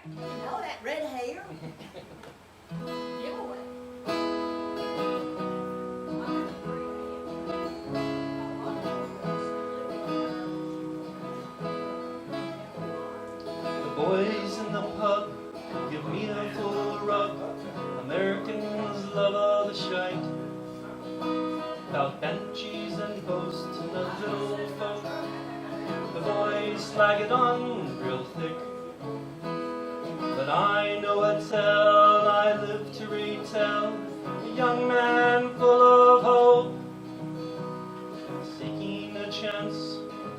know that red hair? Give away. The boys in the pub give me a full rub. Americans love all the shite about banshees and ghosts and the little folk. The boys slag it on real thick, but I know a tale I live to retell. A young man full of hope, seeking a chance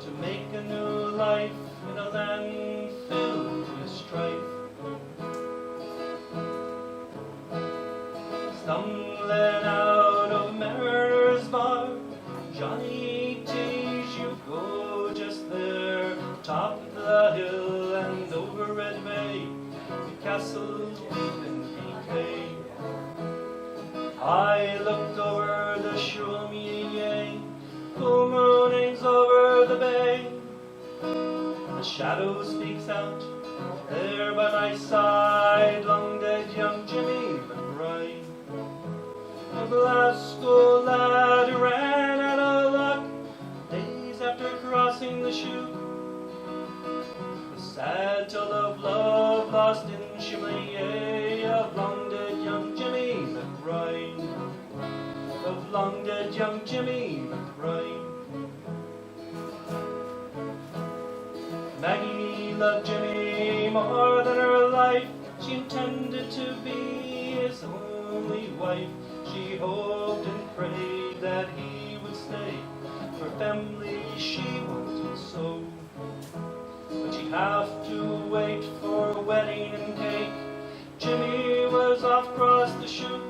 to make a new life in a land filled with strife. Stumbling out of Mariner's Bar, Johnny teased you go just there, top of the hill and over Red Bay, the castle's deep in decay. I looked over the Shumiye, full moon hangs over the bay. The shadow speaks out, there by my side, long dead young Jimmy Mcbryde. A Glasgow lad who ran out of luck days after crossing the chute. The sad tale of love lost in Shumiye, of long dead young Jimmy Mcbryde, of long dead young Jimmy Mcbryde. Maggie loved Jimmy more than her life. She intended to be his only wife. She hoped and prayed that he would stay. For family she wanted so. But she'd have to wait for a wedding and cake. Jimmy was off across the chute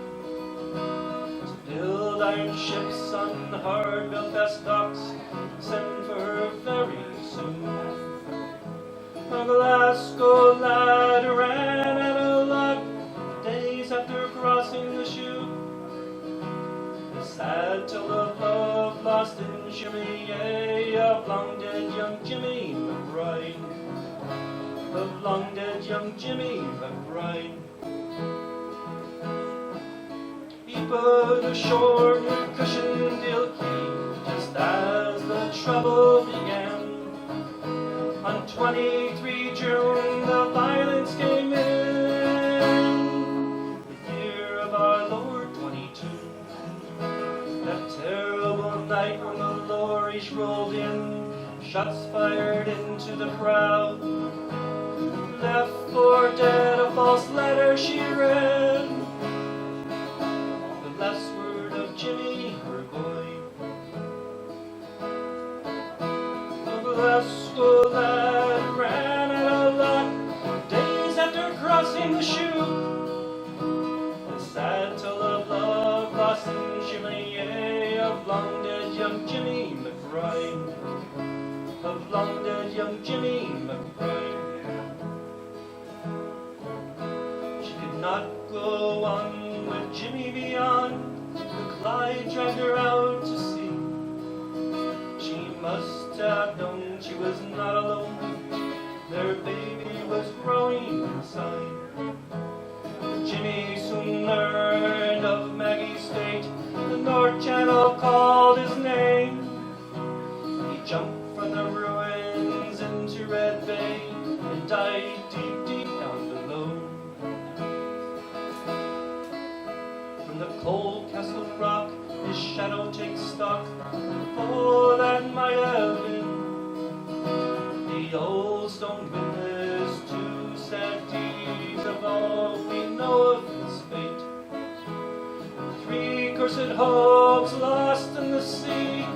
to build iron ships on the hard Belfast docks, send for her very soon. A Glasgow lad ran out of luck days after crossing the chute. The sad tale of love lost in Shumiye, of long dead young Jimmy Mcbryde, of long dead young Jimmy Mcbryde. He put ashore near Cushendale Quay just as the trouble began. On 23 June the violence came in, the year of our Lord 22. That terrible night when the lorries rolled in, shots fired into the crowd. Left for dead, a false letter she read, the last word of Jimmy, her boy. The Glasgow lad ran out of luck days after crossing the chute. The sad tale of love lost in Shumiye, of long dead young Jimmy Mcbryde, of long dead young Jimmy Mcbryde. She could not go on with Jimmy beyond the Clyde dragged her out to sea. She must have known she was not alone, their baby was growing inside. Jimmy soon learned of Maggie's fate, the North Channel called his name. He jumped from the ruins into Red Bay and died deep, deep down below. From the cold castle rock his shadow takes stock, oh, that might have been. The old stone witness to sad deeds of all we know of his fate. 3 cursed hopes lost in the sea,